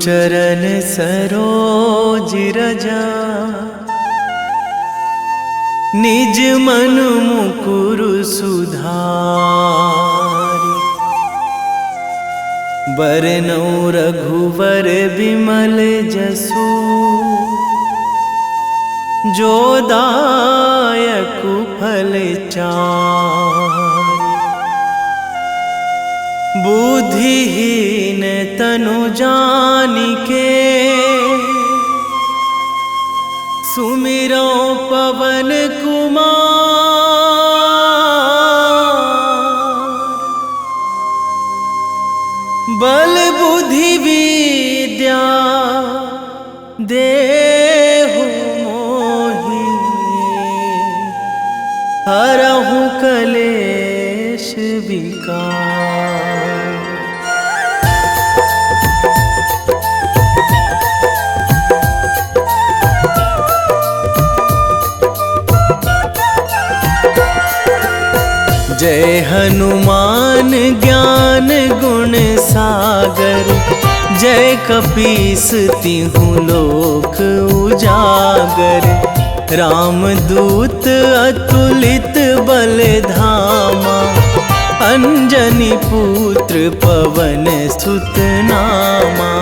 चरण सरोज रजा, निज मन मुकुर सुधारि। बरनौ रघुवर बिमल जसु, जो दायक फल चारि। बुद्धिहीन तनु जानिके, सुमिरो पवन कुमार। बल बुद्धि विद्या देहु मोहि, हरहु कलेश विकार। जय हनुमान ज्ञान गुण सागर, जय कपीस तिहुँ लोक उजागर। रामदूत अतुलित बल धामा, अंजनी पुत्र पवन सुत नामा।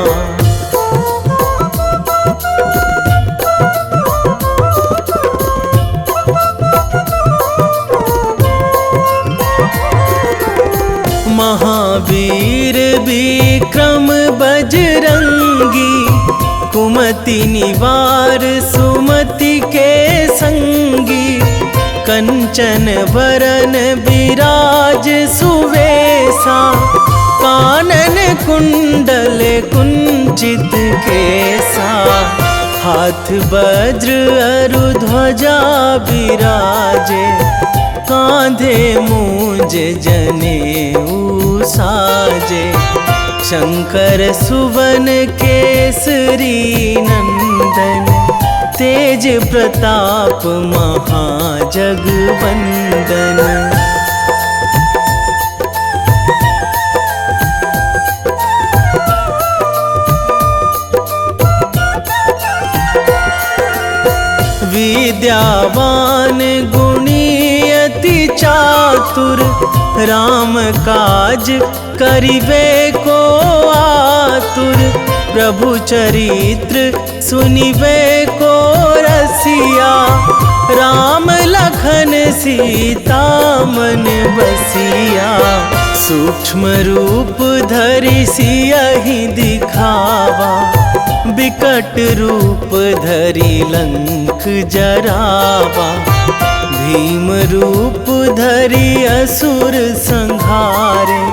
महावीर विक्रम बजरंगी, कुमति निवार सुमति के संगी। कंचन वरन विराज सुवेशा, कानन कुंडल कुंचित केसा। हाथ वज्र अरु ध्वजा बिराजे, कांधे मूंज जनेऊ साजे। शंकर सुवन केसरी नंदन, तेज प्रताप महाजगवंदन। विद्यावान गुणी अति चातुर, राम काज करिबे को आतुर। प्रभु चरित्र सुनिबे को रसिया, राम लखन सीता मन बसिया। सूक्ष्म रूप धरि सियहि दिखावा, बिकट रूप धरि लंक जरावा। भीम रूप धरि असुर संहारे,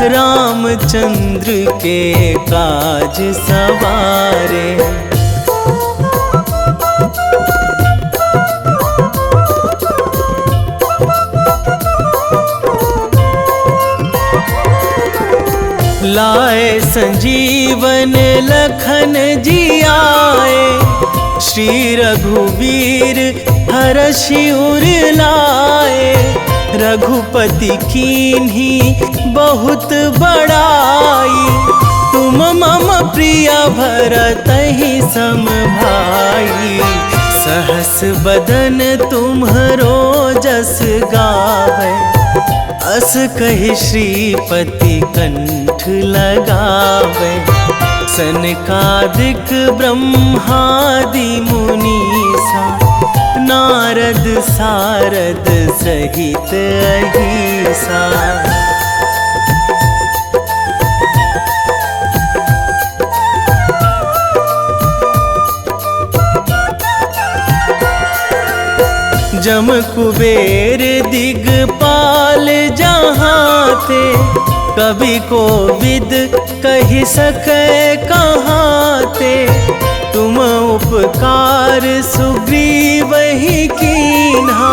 रामचंद्र के काज सवारे। लाए संजीवन लखन जियाए, श्री रघुवीर हरषि उर लाए। रघुपति कीन्ही बहुत बड़ाई, तुम मम प्रिय भरतहि सम भाई। सहस बदन तुम्हरो जस गावै, अस कहि श्रीपति कंठ लगावै। सनकादिक ब्रह्मादि मुनीसा, नारद सारद सहित अहिसा। जम कुबेर दिगपाल जहाँ थे, कवि कोविद कहि सकै कहाँ ते। तुम उपकार सुग्रीवहि कीन्हा,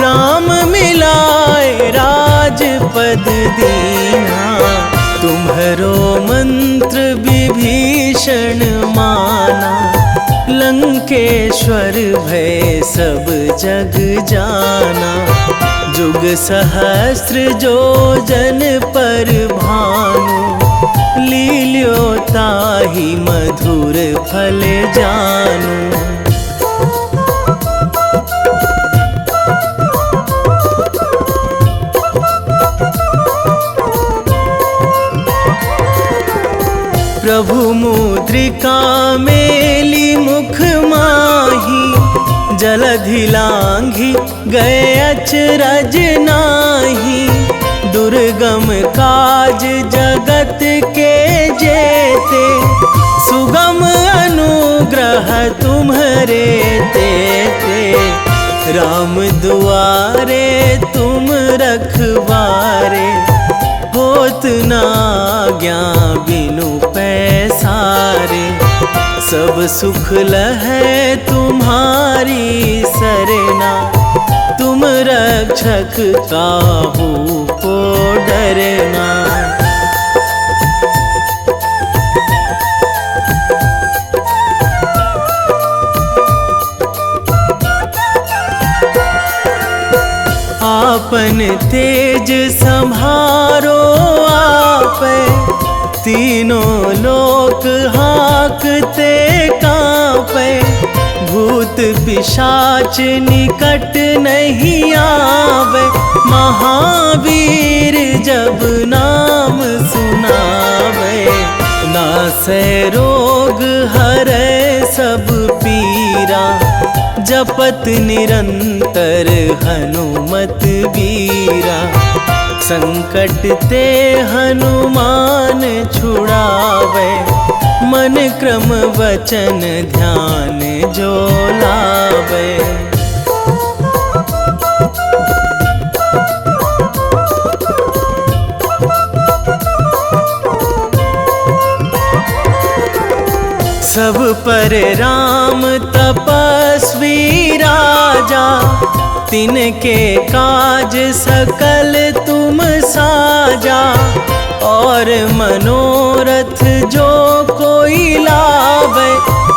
राम मिलाए राजपद दीन्हा। तुम्हरो मंत्र विभीषण माना, लंकेश्वर भय सब जग जाना। जुग सहस्त्र जो जन पर भानु, लील्यो ताहि मधुर फल जानू। प्रभु मुद्रिका मेली मुख माही, जलधि लांघी गए अचरज नाही। दुर्गम काज जगत के जेते, सुगम अनुग्रह तुम्हरे तेते। राम दुआरे तुम रखवारे, होत ना आज्ञा बिनु पैसारे। सब सुख लहै तुम्हारी सरना, तुम रक्षक काहू को डरना। आपन तेज संभारो आपै, तीनों लोक हाकते कांपै। भूत पिशाच निकट नहीं आवे, महावीर जब नाम सुनावे। नासै रोग हरै सब पीरा, जपत निरंतर हनुमत बीरा। संकट ते हनुमान छुड़ावे, मन क्रम वचन ध्यान जो लावे। सब पर राम तपस्वी राजा, तिनके काज सकल तुम साजा। और मनोरथ जो कोई लावे,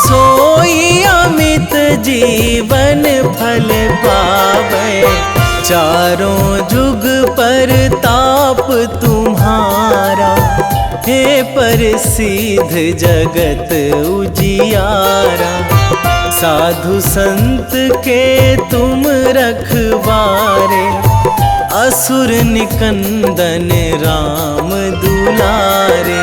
सोई अमित जीवन फल पावे। चारों जुग पर ताप तुम्हारा, हे प्रसिद्ध जगत उजियारा। साधु संत के तुम रखवारे, असुर निकंदन राम दुलारे।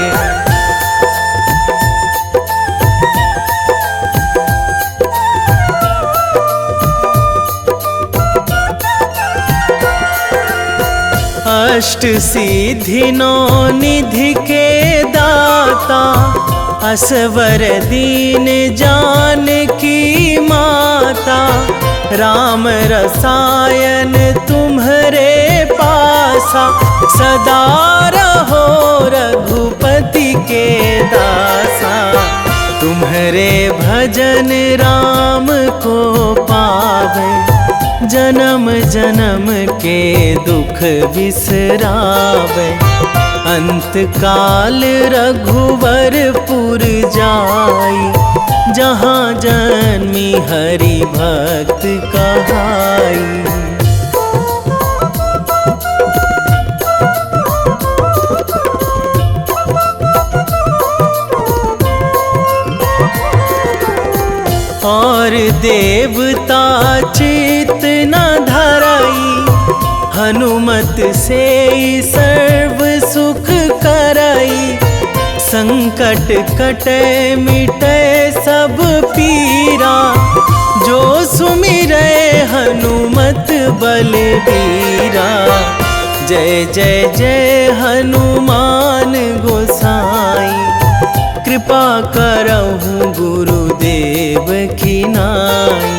अष्ट सिद्धि नौ निधि के दाता, असवर दीन जानकी माता। राम रसायन तुम्हरे पासा, सदा रहो रघुपति के दासा। तुम्हरे भजन राम को पावे, जन्म जन्म के दुख बिसरावे। अंत काल रघुवरपुर जाई, जहाँ जन्मी हरि भक्त कहाई। और देवता चित न धराई, हनुमत से सर्व सुख कराई। संकट कटे मिटे सब पीरा, जो सुमिरै हनुमत बलबीरा। जय जय जय हनुमान गोसाई, कृपा करहु गुरुदेव की नाई।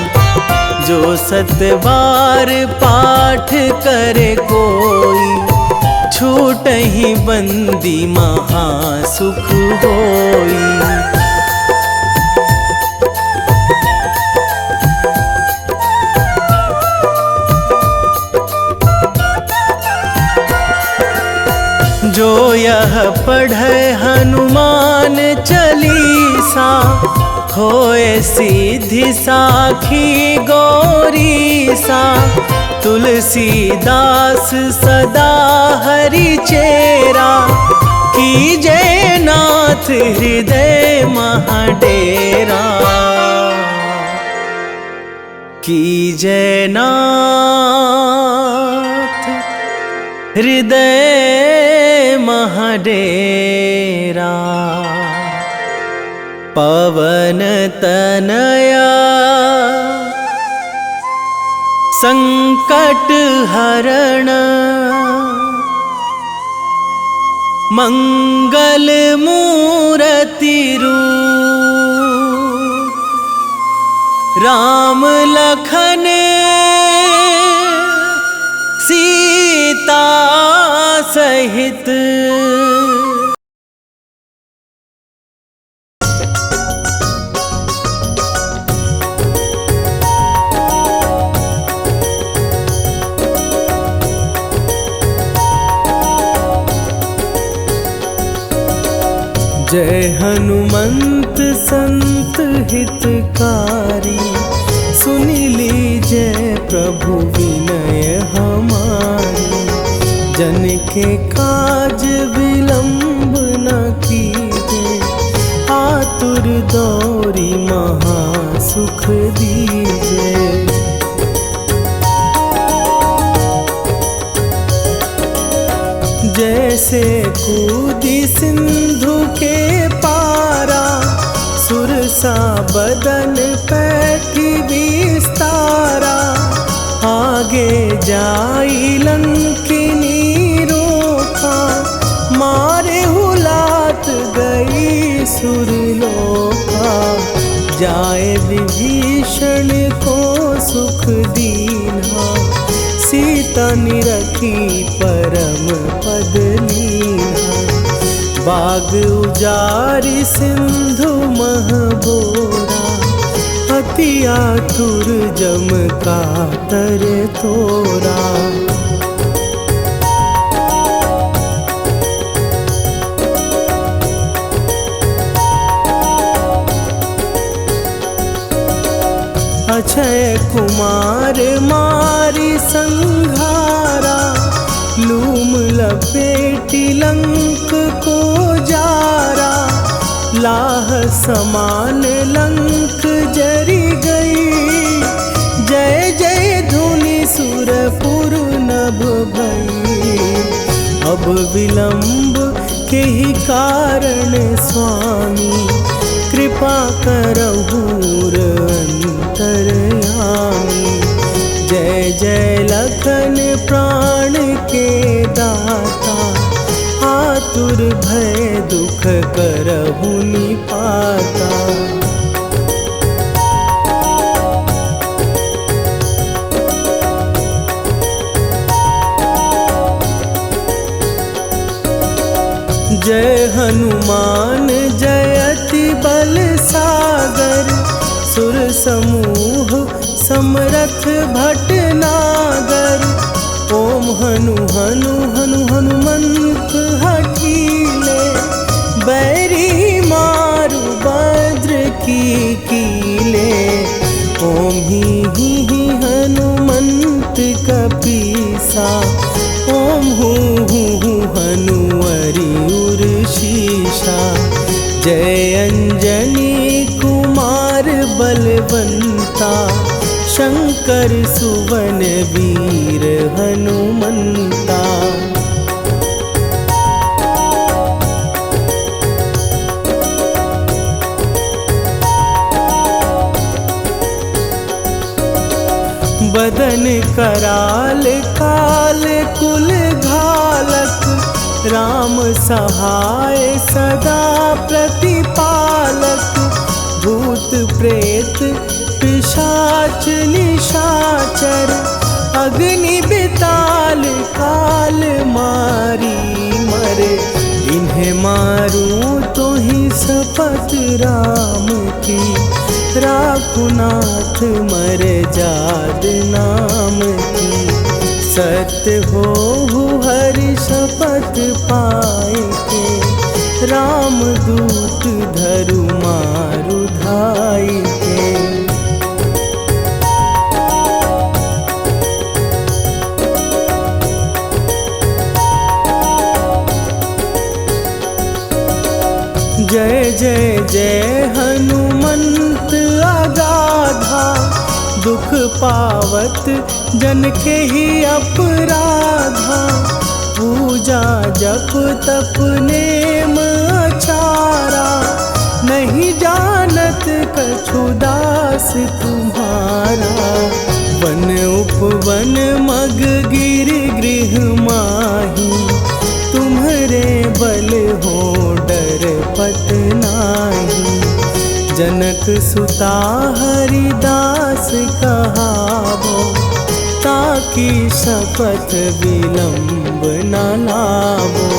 जो सतबार पाठ करे कोई, छूटहि बंदी महासुख होई। जो यह पढ़े हनुमान चालीसा, होए सीधी साखी गौरीसा। तुलसीदास सदा हरि चेरा, कीजे नाथ हृदय महाडेरा, कीजे नाथ हृदय महाडेरा। पवन तनया संकट हरण, मंगल मूर्ति रूप, राम लखन सीता सहित। जय हनुमंत संत हितकारी, सुन लीजिए प्रभु विनय हमारी। जन के काज विलंब न कीजिए, आतुर दौरी महासुख दीजिए। जैसे कूदी सिंधु के पारा, सुरसा बदन पैठी विस्तारा। आगे जाई लंकिनी रोका, मारे हुलात गई सुरलोका। जाए विभीषण को सुख दीन्हा, सीता निरखी परम पद लीन्हा। बाग उजारि सिंधु महबोरा, अति आतुर जम कातर तोरा। अक्षय कुमार मारी संघारा, लूम लपेटी लंक को जारा। लाह समान लंक जरी गई, जय जय धुनि सुरपुर नभ भई। अब विलंब के ही कारण स्वामी, कृपा करहु अंतरयामी। जय जय लखन प्राण के दाता, आतुर भय दुख करहु निपाता। जय हनुमान जयति बल सागर, सुर समूह समरथ भटनागर। ओम हनु हनु हनु हनुमंत हठीले, बैरी मारु भद्र की कीले। ओम ही हनुमंत कपीसा, ओम हूँ हनुवरि उर शीशा। जय अंजनी कुमार बलवंता, शंकर सुवन वीर हनुमंता। बदन कराल काल कुल घालक, राम सहाय सदा प्रतिपालक। भूत प्रेत पिशाच निशाचर, अग्नि बिताल काल मारी मरे। इन्हें मारूं तो ही शपथ राम की, राखुनाथ मर जाद नाम की। सत्य हो हरि शपथ पाए के, राम दूत धरु मारु धाई के। दुख पावत जन के ही अपराधा। पूजा जप तप नेम अचारा, नहीं जानत कछु दास तुम्हारा। वन उपवन मग गिर गृह माही, तुम्हरे बल हो डर पत नाही। जनक सुता हरिदास कहावो, ताकि शपथ विलंब न लावो।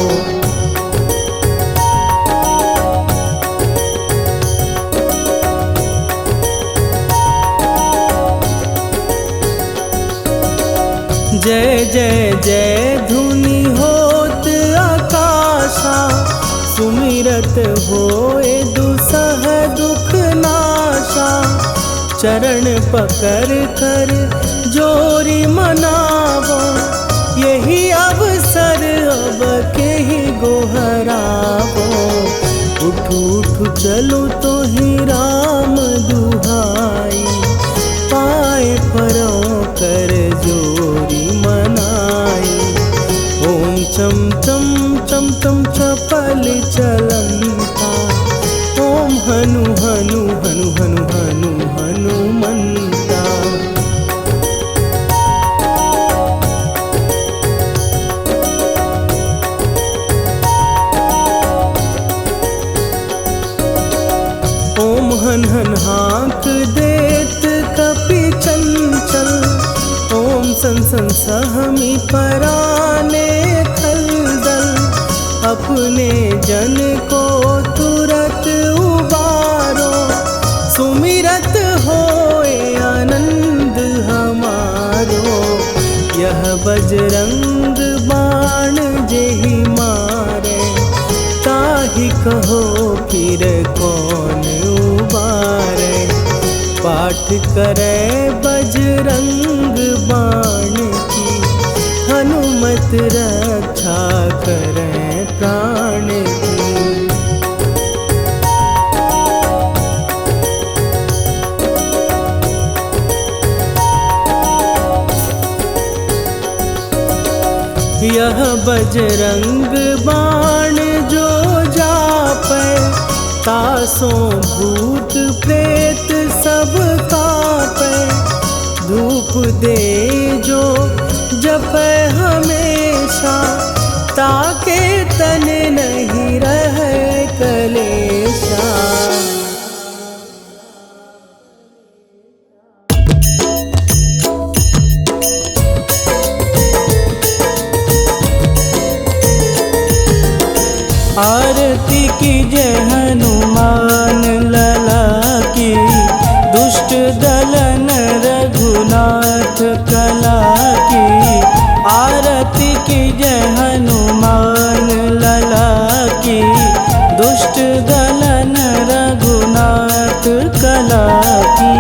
जय जय जय धुनि होत आकाशा, सुमिरत होए दुसह दुख नाशा। चरण पकड़ कर जोरी मनावो, यही अवसर अब के ही गोहरावो। उठ उठ चलो तो ही राम दुहाई, पाए परों कर जोरी मनाई। ओम चम चम चम चम चपल चलंता, ओम हनु हनु हनु हनु हनु हनुमंता। ओम हन हन हाँक देत कपि चंचल, ओम सन सन सहमी पराने खलदल। अपने जन को तुरत उबारो, सुमिरत होए आनंद हमारो। यह बजरंग बाण जेहि मारे, ताहि कहो फिर कौन उबारे। पाठ करे बजरंग बाण की, हनुमत रक्षा करे प्राण की। यह बजरंग बाण जो जापै, तासों भूत प्रेत सब कापै। धूप दे जो जपै हमेशा, ताके तन नहीं रहे कलेशा। आरती की जय हनुमान लला की, दुष्ट दलन रघुनाथ कला की। आरती की जय हनुमान लला की, दुष्ट दलन रघुनाथ कला की।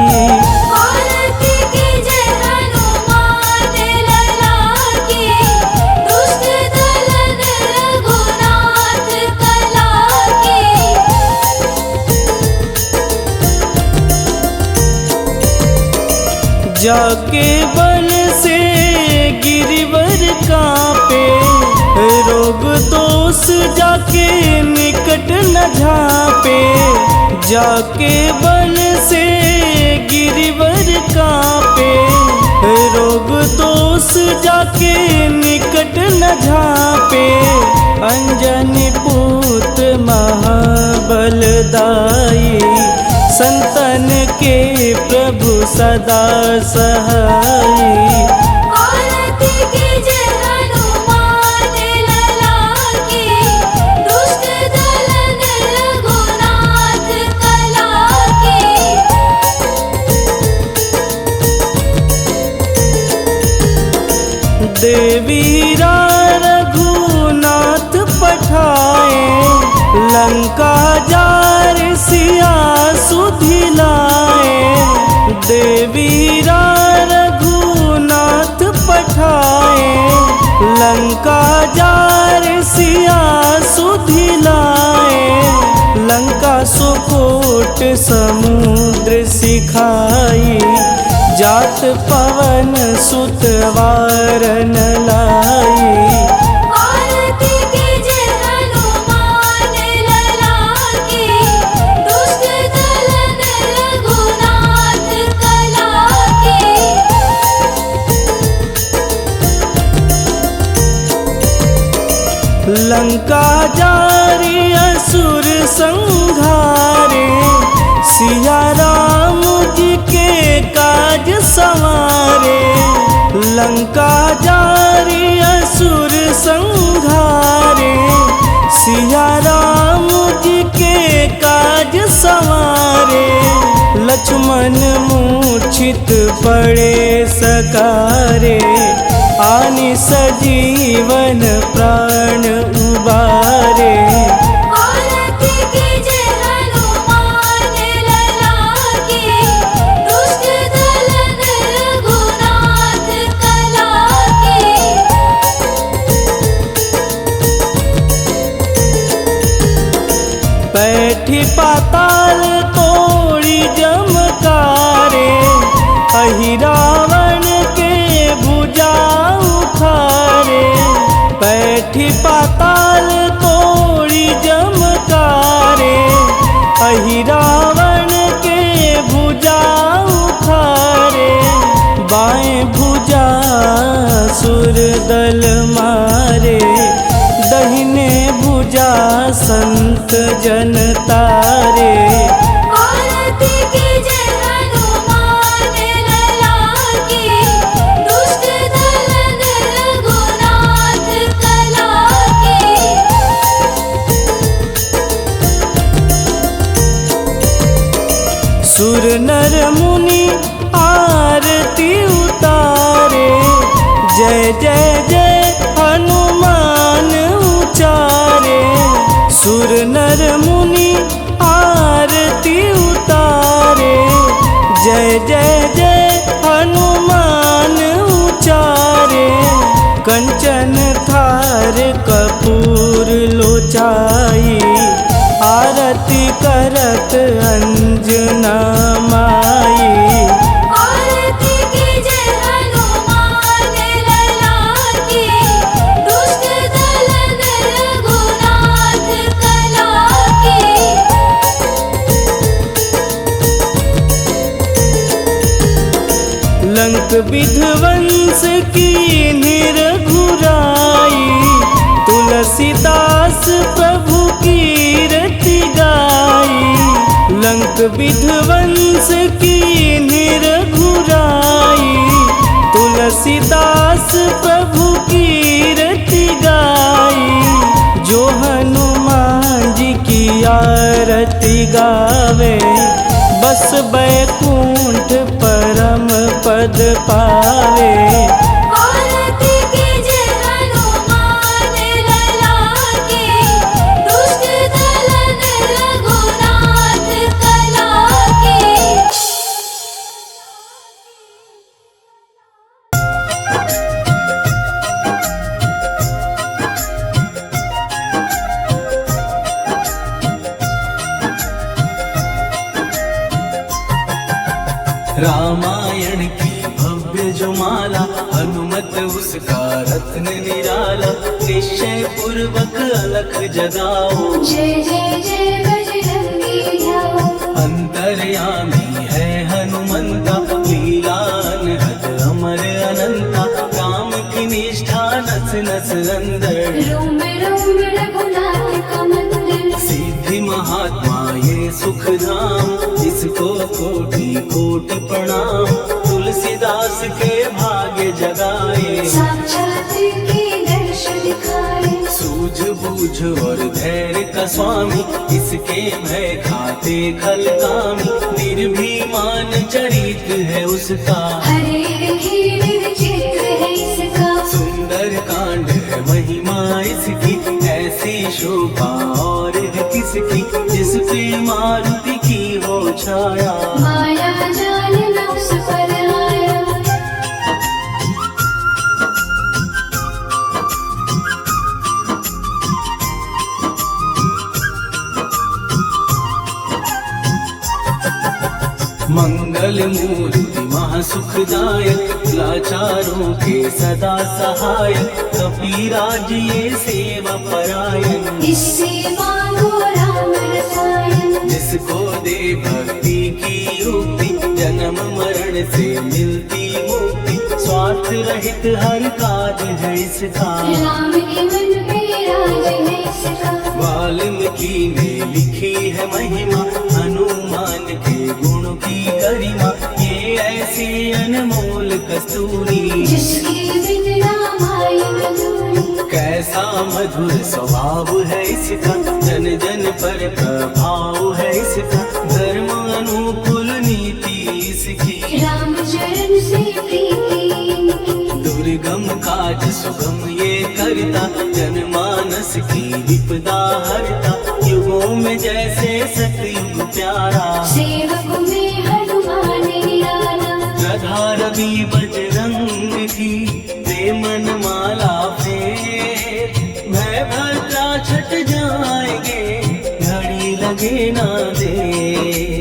जाके बल से गिरिवर कांपे, रोग दोष जाके निकट न झांपे। जाके बल से गिरिवर कांपे, रोग दोष जाके निकट न झांपे। अंजनी पूत महाबलदाई, संतन के प्रभु सदा सहाई। आरती की जय हनुमान लला की, दुष्ट दलन रघुनाथ कला की। देवीरा रघुनाथ पठाए, लंका जार सिया सुधिलाए। देवीरा रघुनाथ पठाए, लंका जार सिया सुधिलाए। लंका सुकोट समुद्र सिखाई, जा तात पवन सुत वारन लाई। आरती कीजे हनुमान लला की, दुष्ट दलन रघुनाथ कला की। लंका जारी असुर संहारे, सिया राम जी के काज संवारे। लंका जारी असुर संहारे, सिया राम जी के काज संवारे। लक्ष्मण मूर्छित पड़े सकारे, आनि सजीवन प्राण उबारे। आरती कीजे हनुमान लला की, दुष्ट दलन रघुनाथ कला की। बैठी पाताल तोड़ी जमकारे, अहि रावण के भुजा उखारे। बैठी पाताल तोड़ी जमकारे, अहि रावण के भुजा उखारे। बाएं भुजा सुर दल मारे, दहिने भुजा संत जन तारे। आरती कीजे हनुमान लला की, दुष्ट दलन रघुनाथ कला की। सुर नर मुनि आरती उतारे, जय जय जय हनुमान उचारे। सुर नर मुनि आरती उतारे, जय जय जय हनुमान उचारे। कंचन थार कपूर लोचाई, आरती करत अंजना माई। आरती कीजे हनुमान लला की, दुष्ट दलन रघुनाथ कला की। लंक विध्वंस की निरघुराई, तुलसीदास प्रभु कीरति गाई। लंक विध्वंस की निरघुराई, तुलसीदास प्रभु कीरति गाई। जो हनुमान जी की आरती गावे, बस बैकुंठ परम पद पावे। आरती कीजे हनुमान लला की, दुष्ट दलन रघुनाथ कला की। रामायण की भव्य जो माला, हनुमत उसका रत्न निराला। निश्चय पूर्वक अलख जगाओ, जय जय जय बजरंगी ध्याओ। अंतर्यामी है हनुमंता, लीला अनहद अमर अनंता। काम की निष्ठा नस नस अंदर, रोम रोम रघुनाथ का मंदिर। सिद्धि महात्मा ये सुख धाम, इसको कोटि कोटि प्रणाम। तुलसीदास के भाग्य जगाए, साक्षात के दर्श दिखाए। सूझबूझ और धैर्य का स्वामी, इसके भय खाते खल कामी। निर्भीमान चरित्र है उसका, हरे हीर विचित्र है इसका। सुंदर कांड है महिमा इसकी। ऐसी शोभा और है किसकी, जिस पे मारुति की हो छाया। माया जाल न उस पर आया। मंगल मूर्ति महासुखदायक, लाचारों के सदा सहायक, कपिराज ये सेवा परायण। इससे मांगो राम रसायन, जिसको दे भक्ति की युक्ति, जन्म मरण से मिलती मुक्ति, स्वार्थ रहित हर काज है इसका, राम के मन पे राज है इसका। वाल्मीकि ने लिखी है महिमा, हनुमान के गुण की गरिमा, ये ऐसी अनमोल कस्तूरी, जिसके बिन रामायण अधूरी। कैसा मधुर स्वभाव है इसका, जन जन पर प्रभाव है इसका, धर्म अनुकूल नीति इसकी, राम चरण से प्रीति इनकी। दुर्गम काज सुगम ये करता, जनमानस की विपदा हरता, युगों में जैसे सतयुग प्यारा, सेवक में हनुमान निराला। राधा रवि बजरंग की प्रेमन माला फेर, भय भद्रा छट जाएंगे, घड़ी लगे ना देर।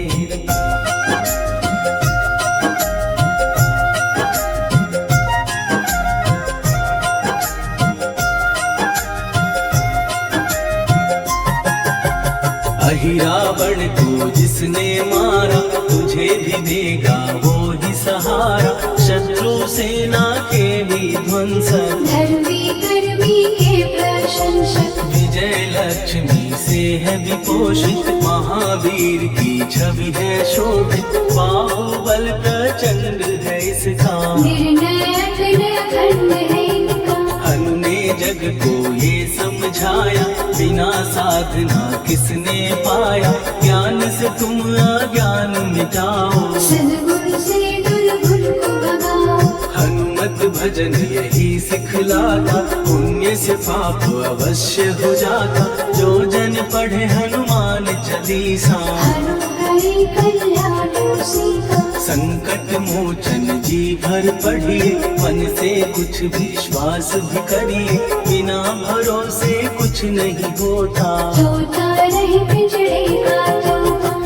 रावण को जिसने मारा, तुझे भी देगा वो ही सहारा, शत्रु सेना के विध्वंसक, धर्मी कर्मी के प्रशंसक। विजय लक्ष्मी से है विपोषित, महावीर की छवि है शोभित, बाहुबल प्रचंड है इसका, निर्णायक अखंड है इनका। हनु ने जग को ये समझाया, बिना साधना किसने पाया, ज्ञान से तुम अज्ञान मिटाओ, सद्गुण से दुर्गुण को भगाओ। हनुमत भजन यही सिखलाता, पुण्य से पाप अवश्य हो जाता, जो जन पढ़े हनुमान चालीसा, हरि कल्याण सीता। संकट मोचन जी भर पढ़िए, मन से कुछ विश्वास भी करिए, बिना भरोसे कुछ नहीं होता, तोता रहे पिंजड़े का तोता।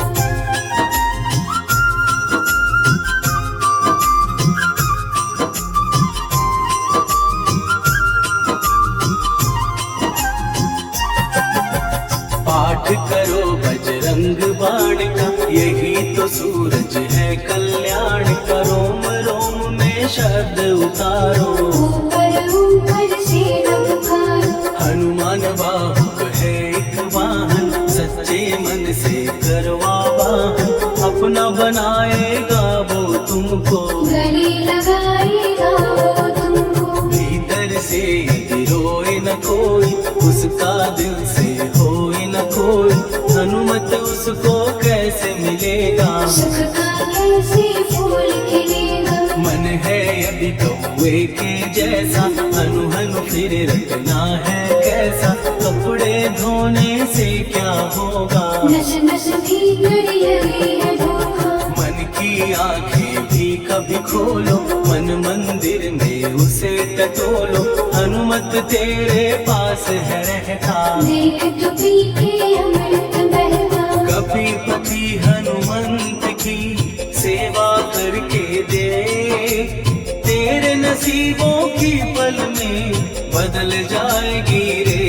पाठ करो बजरंग बाण का, यही तो सूरज है कल्याण का, रोम रोम में शब्द उतारो, ऊपर ऊपर से न पुकारो। हनुमान बाहुक है एक वाहन, सच्चे मन से करवा वाहन, अपना बनाएगा वो तुमको, गले लगाएगा वो तुमको। भीतर से यदि रोए न कोई, उसका दिल से होए न कोई, हनुमत उसको कैसे मिलेगा, सुख का कैसे फूल खिलेगा। मन है यदि कौवे के जैसा, हनु हनु फिर रखना है कैसा, कपड़े धोने से क्या होगा, नस नस भीतर लगी है धोखा। मन की आंखें भी कभी खोलो, मन मंदिर में उसे टटोलो, हनुमत तेरे पास है रहता, देख तो पी के अमृत बहता। कभी पति हनुमंत की सेवा करके दे, तेरे नसीबों की पल में बदल जाएगी रे।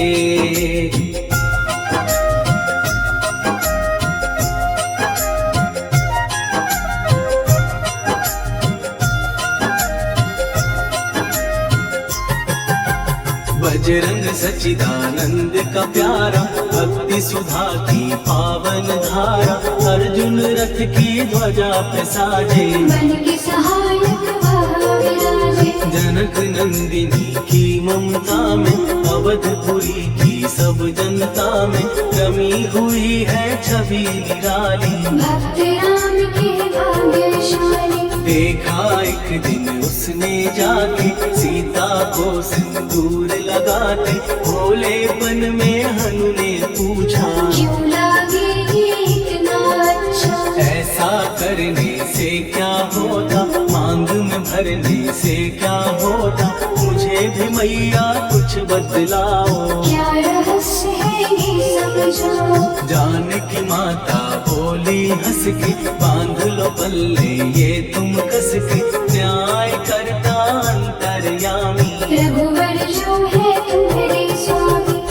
बजरंग सच्चिदानंद का प्यारा, भक्ति सुधा की पावन धारा, अर्जुन रथ की ध्वजा पे साजे, मन के सहायक वह विराजे। जनक नंदिनी की ममता में, अवधपुरी की सब जनता में, रमी हुई है छवि निराली, भक्त राम के भाग्यशाली। देखा एक दिन उसने जाके, सीता को सिंदूर लगाते, भोलेपन में हनु ने पूछा, क्यों लागे ये इतना अच्छा। ऐसा करने से क्या होता, मांग में भरने से क्या होता, मुझे भी मैया कुछ बतलाओ, क्या रहस्य है ये समझाओ। जानकी माता बोली हंस के, बांध लो बल्ले ये तुम कस के, न्याय करता अंतर्यामी। रघुवर जो है तुम्हारे स्वामी।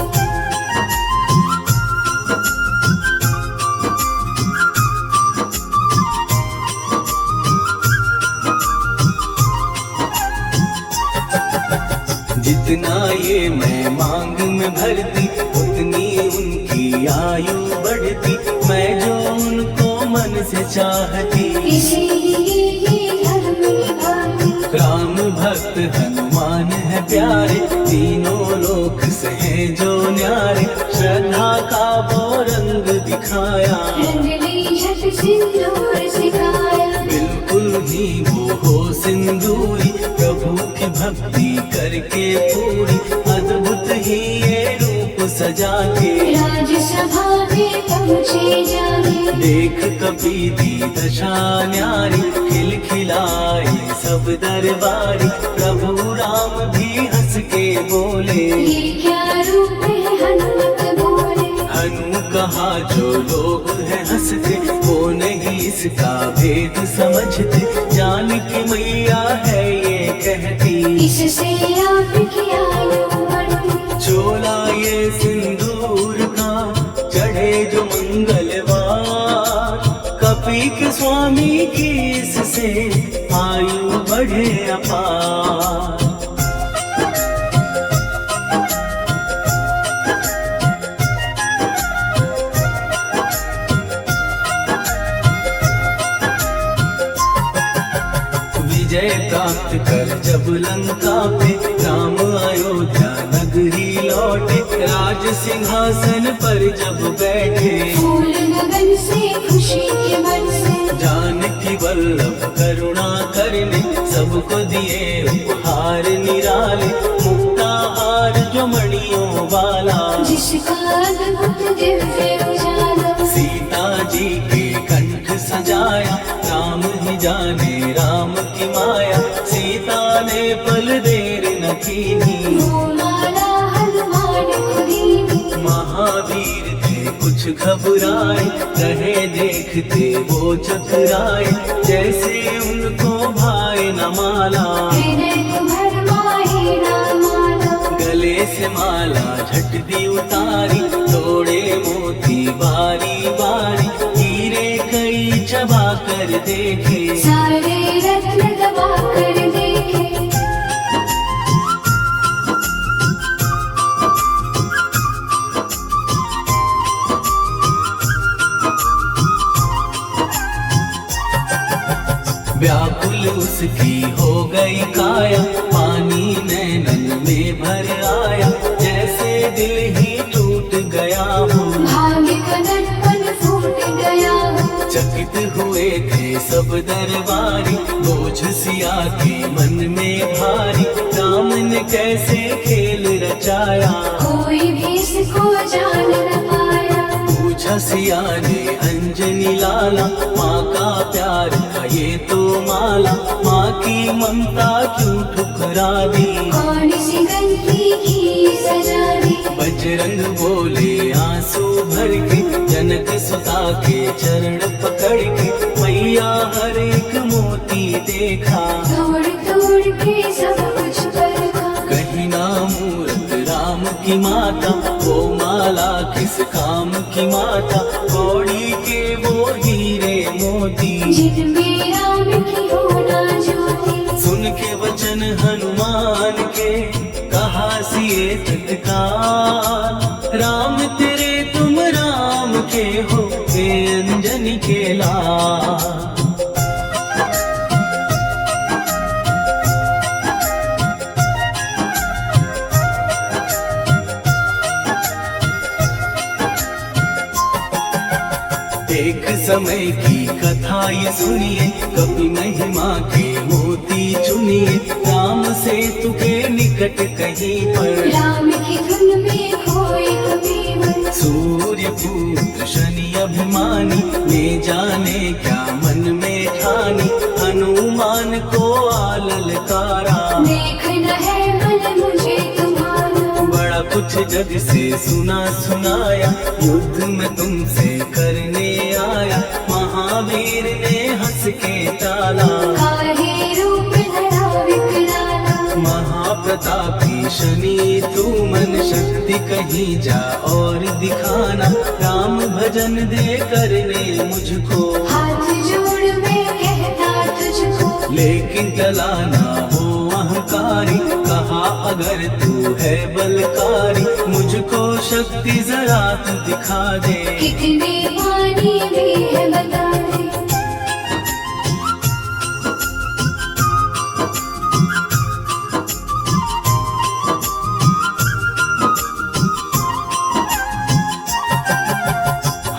जितना ये मैं मांग में भरती, उतनी उनकी आयु बढ़ती। मैं जो उनको मन से चाहती, इसीलिए धर्म निभाती। राम भक्त हनुमान है प्यारे, तीनों लोक से हैं जो न्यारे। श्रद्धा का वो रंग दिखाया, रंग ली झट सिंदूर सिखाया। बिल्कुल ही वो हो सिंदूरी, प्रभु की भक्ति करके पूरी। अद्भुत ही ये रूप सजा के, राजसभा में पहुँचे जाने। देख कपी दी दशा न्यारी, खिलखिलाए सब दरबारी। प्रभु राम भी हंस के बोले, ये क्या रूप है हनुमत बोले। हनु कहा जो लोग हैं हंसते, वो नहीं इसका भेद समझते। जान की मैया है ये कहती, इससे आपकी आयु बढ़ती। चोला ये सिंदूर का चढ़े जो मंगलवार। कपी के स्वामी की इससे आयु बढ़े अपार। विजय प्राप्त कर जब लंका पे, राम अयोध्या नगरी लौटे। राज सिंहासन पर जब बैठे, फूल गगन से खुशी के मन से। जानकी वल्लभ करुणा करने, सबको दिए उपहार निराले। मुक्ताहार जो मणियों वाला, जिसका अद्भुत दिव्य उजाला। सीता जी के कंठ सजाया। राम ही जाने राम की माया, सीता ने पल देर न कीनी। वो माला हनुमान खुदीनी। महावीर थे कुछ घबराए, रहे देखते वो चकराए। जैसे उनको भाई न माला, हृदय को भरमाए ना माला। गले से माला झट दी उतारी। तोड़े मोती बारी बारी, हीरे कई चबा कर देखे। सारे रत्न दबा कर देखे। व्याकुल उसकी हो गई काया, पानी नैनन में भर आया। जैसे दिल ही टूट गया हो, भाग्य का दर्पण फूट गया हो। चकित हुए थे सब दरबारी। बोझ सिया के मन में भारी, राम ने कैसे खेल रचाया। कोई भी इसको जान न पाया। पूछा सिया ने अंजनी लाला, माँ का प्यार था ये तो माला। माँ की ममता क्यों ठुकरा दी, कौन सी गलती की सजा दी। बजरंग बोले आंसू भर के, जनक सुता के चरण पकड़ के। मैया हर एक मोती देखा, तोड़ तोड़ के सब कुछ परखा। कहीं ना मूरत राम की माता, वो माला किस काम की माता। कौड़ी के वो हीरे मोती, जिनमें राम की होना ज्योति। सुन के वचन हनुमान के, कहा सिए तत्काल। राम तेरे तुम राम के हो, के अंजनी के लाल। एक समय की कथा ये सुनिए, कभी महिमा के मोती चुनिए। राम सेतु के निकट कहीं पर, राम की धुन में खोए कभी मन। सूर्य पुत्र शनि अभिमानी, ने जाने क्या मन में ठानी। हनुमान को आललकारा, देखना है मन मुझे तुम्हारा। बड़ा कुछ जग से सुना सुनाया, युद्ध में तुमसे करने आया। महावीर ने ने हंस के टाला। काहे रूप धरा विकराला, महाप्रतापी शनि तू मन शक्ति कहीं जा और दिखाना। राम भजन दे करने मुझको, हाथ जोड़ मैं कहता तुझको। लेकिन टला ना हो अहंकारी, कहा अगर तू है बलकारी। मुझको शक्ति जरा तू दिखा दे, कितने पानी भी है बता दे।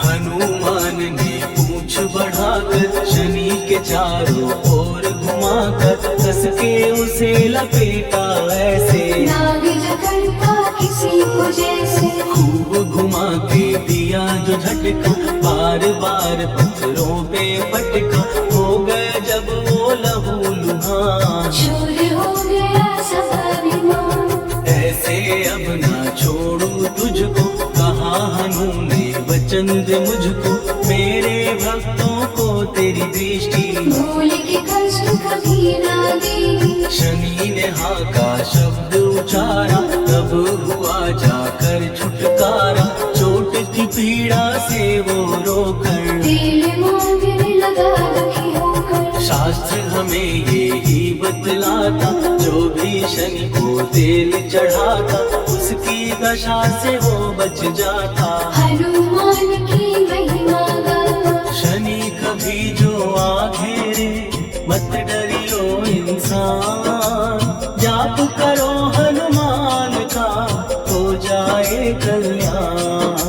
हनुमान ने पूंछ बढ़ाकर शनि के चारों ओर घुमाकर कस के उसे लपेटा ऐसे। नाग जकड़ता किसी को जैसे, खूब घुमा के दिया जो झटका, बार बार पत्थरों पे पटका। हो गए जब वो लहू लुहान, चूर हो गया सब अभिमान। ऐसे अब ना छोड़ू तुझको, कहा हनु ने वचन दे मुझको। मेरे भक्तों को तेरी दृष्टि, भूल के कष्ट कभी ना दी। शनि ने हाँ का शब्द उचारा, तब हुआ जाकर छुटकारा। चोट की पीड़ा से वो रोकर, दिल मांगने लगा दुखी होकर। शास्त्र हमें ये ही बतलाता, जो भी शनि को तेल चढ़ाता उसकी दशा से वो बच जाता। हनुमान की महिमा गाता, शनि कभी जो आ घेरे मत डरियो इंसान। जाप करो हनुमान का हो जाए कल्याण।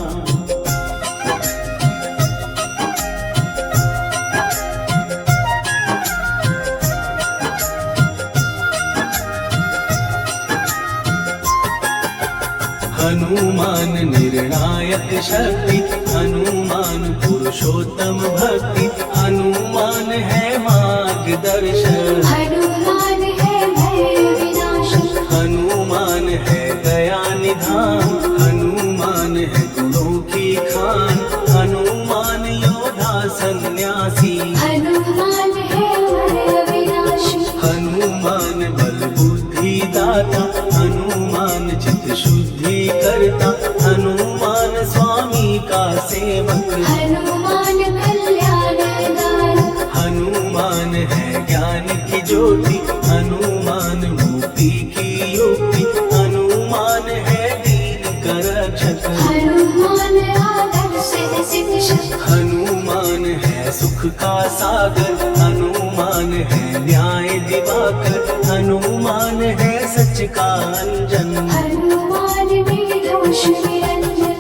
हनुमान निर्णायक शक्ति, हनुमान पुरुषोत्तम भक्ति। हनुमान है मार्गदर्शन, हनुमान है भय विनाशक। हनुमान है दया निधान। हनुमान है गुणों की खान, हनुमान योद्धा सन्यासी। हनुमान है भय विनाशक, हनुमान बल बुद्धि दाता, हनुमान चित्त शुद्धि करता। हनुमान स्वामी का सेवक, हनुमान कल्याणदान। हनुमान है ज्ञान की ज्योति। हनुमान मुक्ति की युक्ति, हनुमान है दीन का रक्षक। हनुमान आदर्श है शिक्षक, हनुमान है सुख का सागर। हनुमान है न्याय दिवाकर, हनुमान है सच का अंजन। हनुमान निर्दोष निरंजन।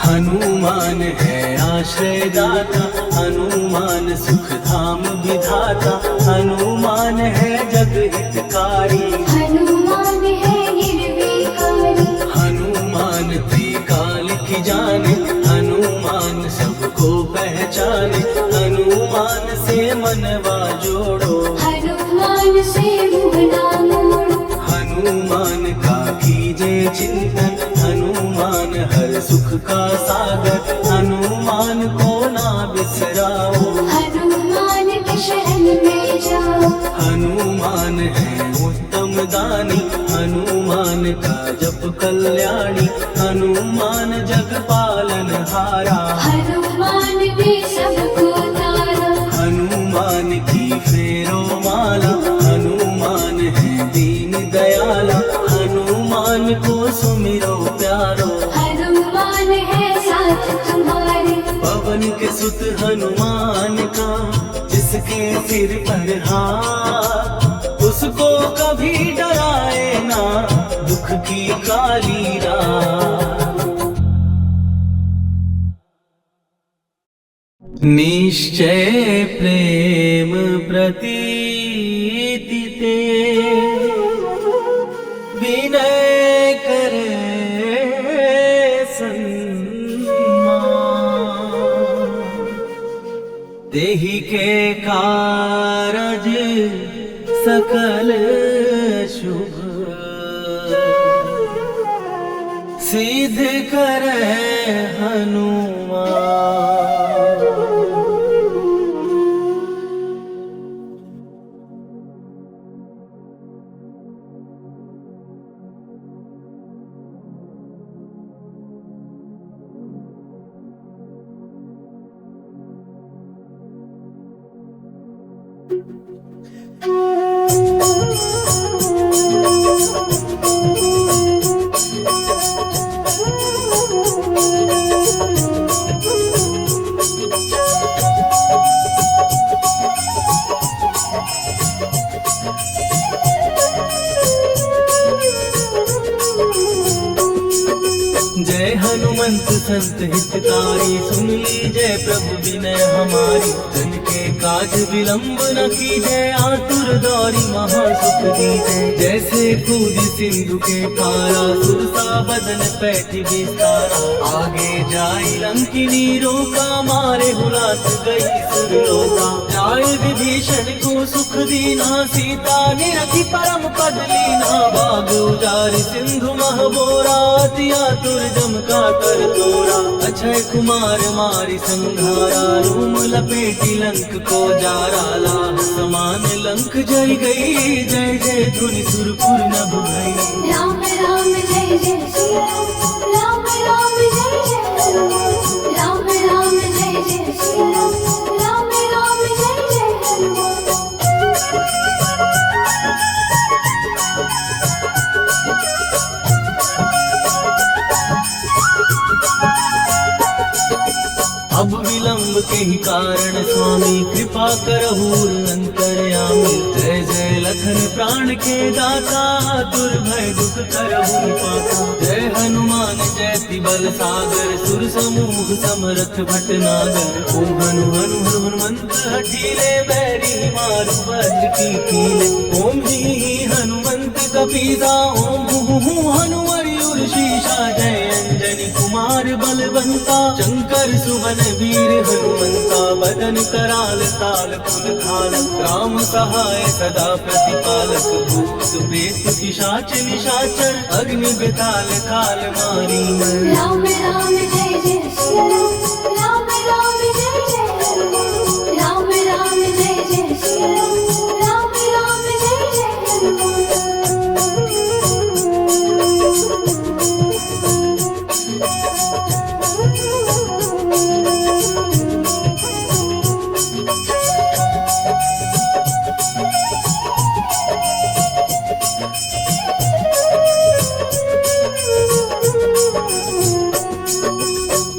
हनुमान है आश्रयदाता, हनुमान सुख धाम विधाता। हनुमान है जग हितकारी, हनुमान है निर्विकारी। हनुमान त्रिकाल की जाने। हनुमान सबको पहचाने, हनुमान से मनवा जोड़ो। हनुमान से मुँह ना मोड़ो, हनुमान का कीजे चिंतन। हनुमान हर सुख का सागर, हनुमान को ना बिसराओ। हनुमान के शरण में जाओ। हनुमान है उत्तम दानी, हनुमान का जप कल्याणी। हनुमान जग पालन हारा, हनुमान ने सबको तारा। हनुमान की फेरो माला। हनुमान है दीन दयाला, हनुमान को सुमिरो प्यारो। हनुमान है साथ तुम्हारे, पवन के सुत हनुमान का, जिसके सिर पर हाथ, उसको कभी डराए ना दुख की काली रात। निश्चय प्रेम प्रतीति ते, विनय करे सन्मान। देहि के कारज सकल सकल शुभ सिद्ध करे हनुमान। जय हनुमंत संत हितकारी, सुन लीजय प्रभु विनय हमारी। जन के काज विलंब न कीजय, आतुर दौरी महासुख दीजय। जैसे कूद सिंधु के पारा, सुरसा बदन पैठी विस्तारा। आगे जाई लंकिनी रोका, मारे हुलात गई सुरलोका। जाय विभीषण को सुख दीना, सीता निरखी परम पद लीना। बाग उजारि सिंधु महबोरा, अति आतुर जम का कर तोरा। अक्षय कुमार मारि संघारा, रूम लपेटी लंक को जारा। लाह समान लंक जय गई, जय जय धुनि सुरपुर नभ भई। राम राम जय जय श्री राम, राम राम जय जय हनुमान। राम राम जय जय श्री राम, राम राम जय जय हनुमान। अब विलंब के ही कारण स्वामी, कृपा करहु अंतर्यामी। जय जय लखन प्राण के दाता, दुर्भय दुख करहु पाता। जय हनुमान जयति बल सागर, सुर समूह समरथ भटनागर। ओम हनु हनु हनुमंत हठीले, बैरी मारु वज्र की कीले। ओम ही हनुमंत कपीसा, ओम हु हनुमरि उर्शीषा। जय अंजनी कुमार बलवंता, शंकर सुवन वीर हनुमंता। बदन कराल ताल फुल खाल, राम सहाय सदा प्रतिपालक। भूत प्रेत पिशाच निशाचर, अग्नि बेताल काल मारी मर। राम राम जय जय श्री राम, राम राम जय जय हनुमान। राम राम जय जय श्री राम, राम राम जय जय हनुमान।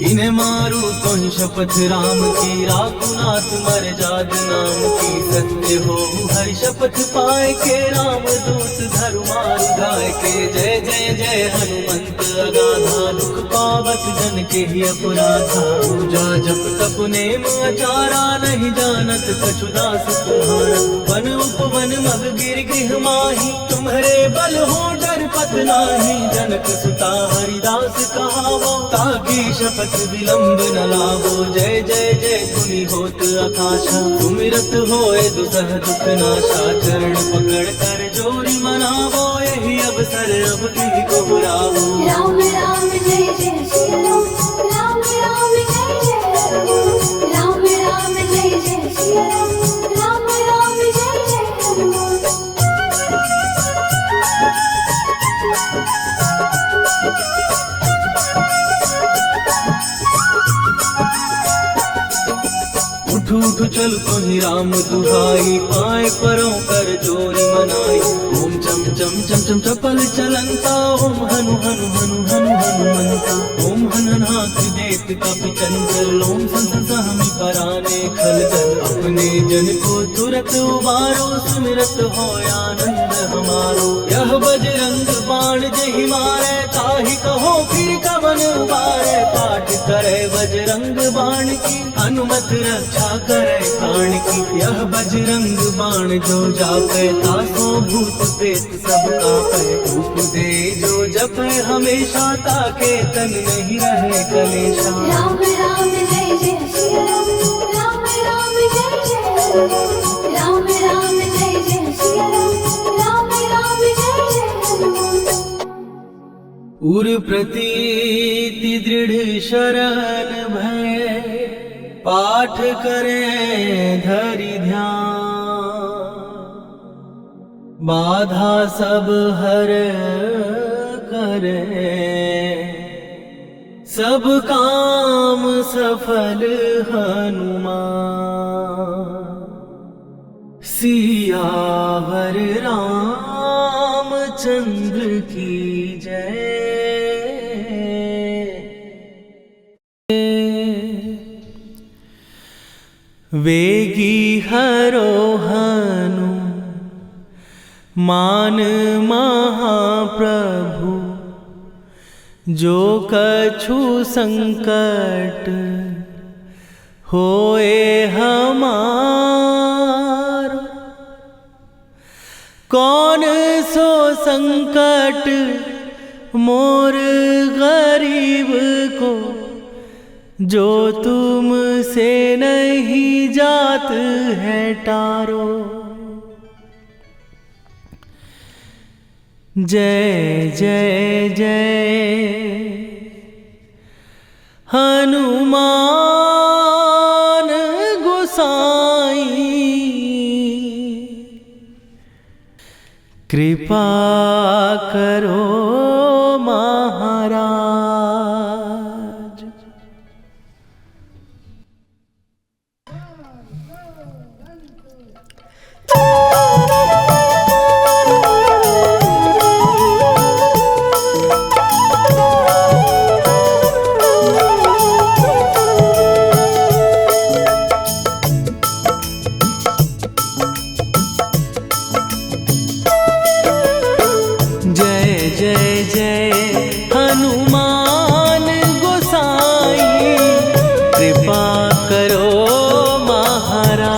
इन्हें मारू तो ही शपथ राम की, राकुनाथ मर जाद नाम की। सत्य हो हरि शपथ पाए के, राम दूत धरु मारु गाय के। जय जय जय हनुमंत अगाधा, दुख पावत जन के ही अपराधा। पूजा जप तप नेम आचारा, नहीं जानत कछु दास तुम्हारा। वन उपवन मग गिर गृह माही, तुम्हारे बल हो डर पत नाही। जनक सुता हरिदास कहावो, ताकि शपथ विलंब न लावो। जय जय जय धुनि होत आकाशा, सुमिरत होए दुसह दुख नाशा। चरण पकड़ कर जोरी मनावो, यही अवसर अब की को बुलावो। राम राम जय जय श्री राम, राम राम जय जय हनुमान। राम राम जय जय श्री राम, राम राम जय जय हनुमान। उठ उठ चल तो ही राम दुहाई, पाए परों कर जोरी मनाई। ओम चम चम चम चम चपल चलंता, ओम हनु हनु हनु हनु हनुमंता। ओम हननाथ देत कपि चंचल, ओम सन सहमि पराने खलदल। अपने जन को तुरत उबारो, सुमिरत हो आनंद हमारो। यह बजरंग बाण जहि मारे, ताहि कहो फिर कवन उबारे। पाठ करे बजरंग बाण की, हनुमत रक्षा करे प्राण की। यह बजरंग बाण जो जापे, तासो भूत प्रेत सब कापे। रूप दे जो जपे हमेशा, ताके तन नहीं रहे कलेशा। राम राम जय जय श्री राम, राम राम जय जय हनुमान। राम राम जय जय श्री राम, उर प्रतीति दृढ़ शरण भय, पाठ करें धरि ध्यान। बाधा सब हर करे, सब काम सफल हनुमान। सियावर रामचंद्र की जय। वेगी हरोहनु मान महाप्रभु, जो कछु संकट होए हमार। कौन सो संकट मोर गरीब को, जो तुम से नहीं जात है टारो। जय जय जय हनुमान गोसाई, कृपा करो महाराज। कृपा करो महाराज।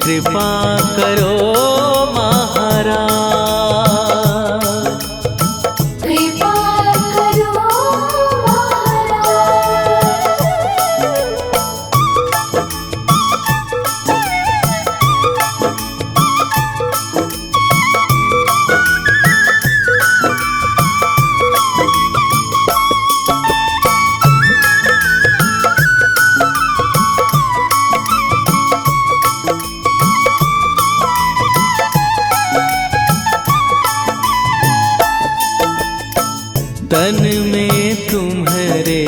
कृपा करो तन में तुम्हारे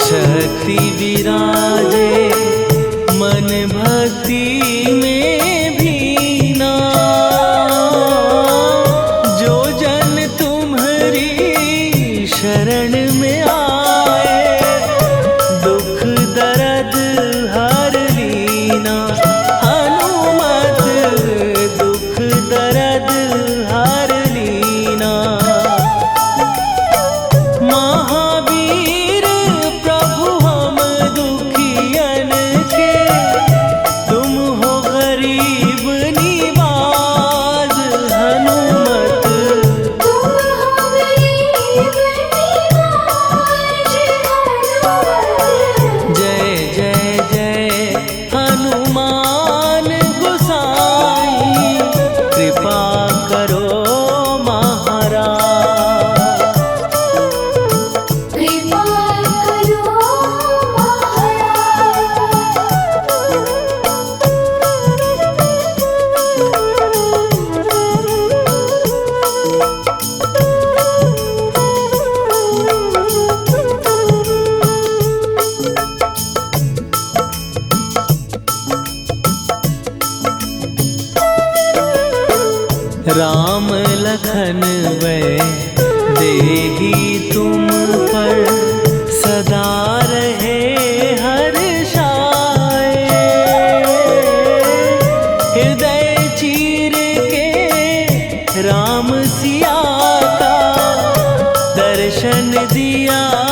शक्ति विराजे, मन भक्ति में भीना। जो जन तुम्हारी शरण में आए, दुख दर्द हर लीना। हनुमत दुख दर्द हर लीना। महावीर प्रभु हम दुखियन के, तुम हो गरीब निवाज। हनुमत तुम हो गरीब निवाज। जय जय जय हनुमान गोसाई, कृपा करो महाराज। कृपा करो राम लखन वै देही तुम पर, सदा रहे हर्षाए। हृदय चीर के राम सिया का दर्शन दिया।